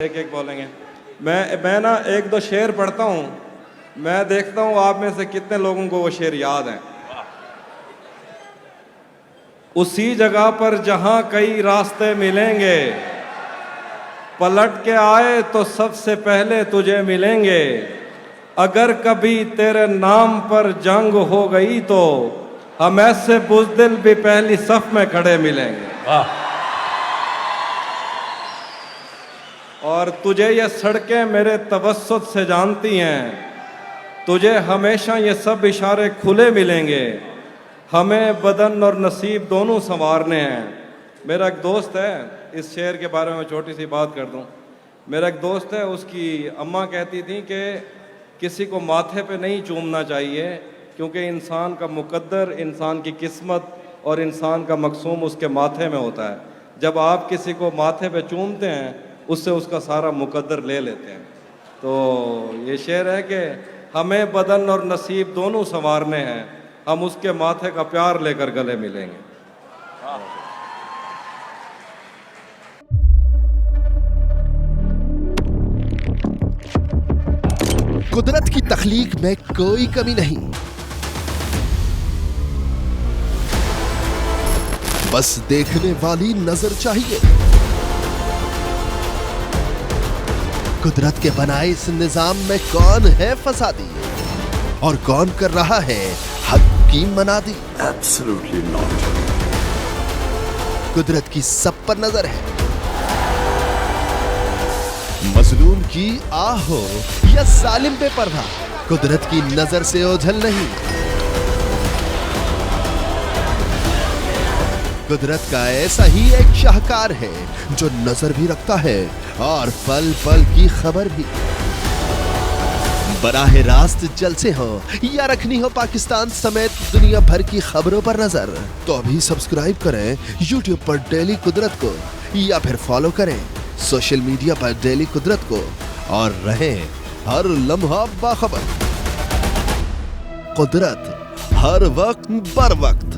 एक एक बोलेंगे। मैं ना एक दो शेर पढ़ता हूँ, मैं देखता हूँ आप में से कितने लोगों को वो शेर याद हैं। उसी जगह पर जहाँ कई रास्ते मिलेंगे, पलट के आए तो सबसे पहले तुझे मिलेंगे। अगर कभी तेरे नाम पर जंग हो गई तो हम ऐसे बुज़दिल भी पहली सफ में खड़े मिलेंगे। वाह। और तुझे ये सड़कें मेरे तवस्सुत से जानती हैं, तुझे हमेशा ये सब इशारे खुले मिलेंगे। हमें बदन और नसीब दोनों संवारने हैं। मेरा एक दोस्त है, इस शेर के बारे में छोटी सी बात कर दूं। मेरा एक दोस्त है, उसकी अम्मा कहती थी कि किसी को माथे पे नहीं चूमना चाहिए, क्योंकि इंसान का मुकद्दर, इंसान की किस्मत और इंसान का मकसूम उसके माथे में होता है। जब आप किसी को माथे पे चूमते हैं, उससे उसका सारा मुकद्दर ले लेते हैं। तो ये शेर है कि हमें बदन और नसीब दोनों संवारने हैं, हम उसके माथे का प्यार लेकर गले मिलेंगे। कुदरत की तख्लीक में कोई कमी नहीं, बस देखने वाली नजर चाहिए। कुदरत के बनाए इस निजाम में कौन है फसादी और कौन कर रहा है हक की मनादी? Absolutely not. कुदरत की सब पर नजर है, मजलूम की आह हो या जालिम पे पर्दा, कुदरत की नजर से ओझल नहीं। कुदरत का ऐसा ही एक शाहकार है जो नजर भी रखता है और पल पल की खबर भी। बराह रास्त जलसे हो या रखनी हो पाकिस्तान समेत दुनिया भर की खबरों पर नजर, तो अभी सब्सक्राइब करें YouTube पर डेली कुदरत को, या फिर फॉलो करें सोशल मीडिया पर डेली कुदरत को, और रहें हर लम्हा बाखबर। कुदरत हर वक्त बर वक्त।